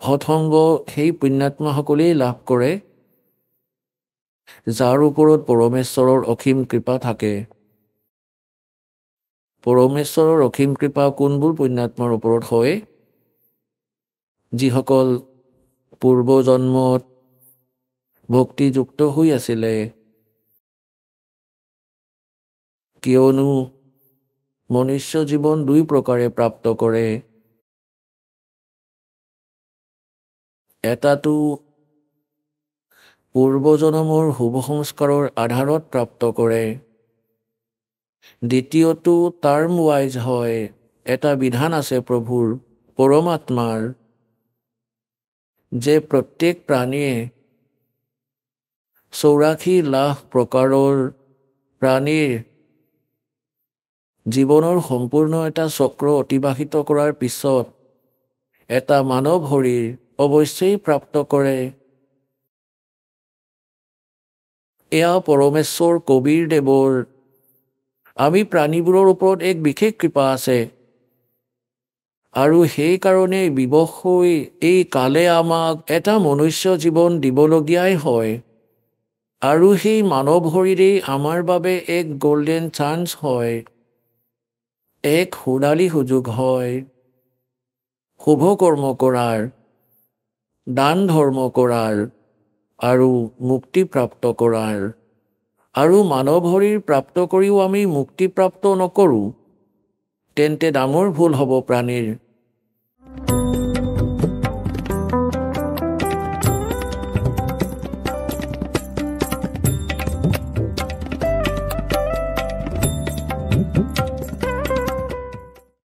সৎসংগ সেই পুণ্যাত্মাসকলেই লাভ কৰে যাৰ ওপৰত পৰমেশ্বৰৰ অসীম কৃপা থাকে। পৰমেশ্বৰৰ অসীম কৃপা কোনবোৰ পুণ্যাত্মাৰ ওপৰত হয়? যিসকল পূৰ্বজন্মত ভক্তিযুক্ত হৈ আছিলে। কিয়নো মনুষ্য জীৱন দুই প্ৰকাৰে প্ৰাপ্ত কৰে। এটাটো পূৰ্বজন্মৰ শুভ সংস্কাৰৰ আধাৰত প্ৰাপ্ত কৰে। দ্বিতীয়টো টাৰ্ম ৱাইজ হয়। এটা বিধান আছে প্ৰভুৰ পৰমাত্মাৰ যে প্ৰত্যেক প্ৰাণীয়ে 84 লাখ প্ৰকাৰৰ প্ৰাণীৰ জীৱনৰ সম্পূৰ্ণ এটা চক্ৰ অতিবাহিত কৰাৰ পিছত এটা মানৱ শৰীৰ অৱশ্যেই প্ৰাপ্ত কৰে। এয়া পৰমেশ্বৰ কবীৰ দেৱৰ আমি প্ৰাণীবোৰৰ ওপৰত এক বিশেষ কৃপা আছে আৰু সেইকাৰণে বিবশ হৈ এই কালে আমাক এটা মনুষ্য জীৱন দিবলগীয়াই হয় আৰু সেই মানৱ শৰীৰেই আমাৰ বাবে এক গোল্ডেন চান্স হয়, এক সোণালী সুযোগ হয় শুভ কৰ্ম কৰাৰ, দান ধৰ্ম কৰাৰ আৰু মুক্তি প্ৰাপ্ত কৰাৰ। আৰু মানৱ শৰীৰ প্ৰাপ্ত কৰিও আমি মুক্তি প্ৰাপ্ত নকৰোঁ তেন্তে ডাঙৰ ভুল হ'ব প্ৰাণীৰ।